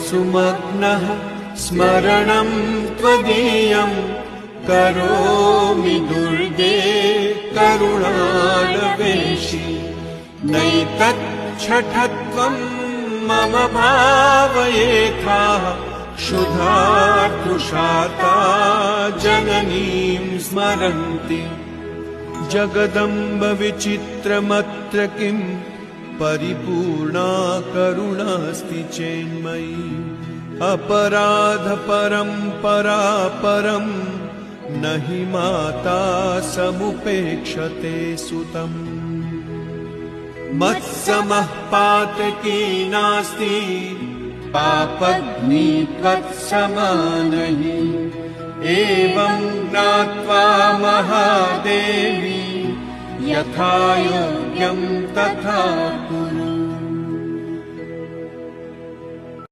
सुमग्नः स्मरणं त्वदीयं करोमि दुर्गे करुणालवेशि नैतच्छठत्वं मम भावयेथाः क्षुधार्तृषाता जननीं स्मरन्ति जगदम्ब विचित्रमत्र किं परिपूर्णा करुणास्ति चेन्मयी अपराध परम्परा परं न हि माता समुपेक्षते सुतम् मत्समः पातकी नास्ति पापग्नि त्वत्समा नहि एवं ज्ञात्वा महादेवी यथा योग्यं तथा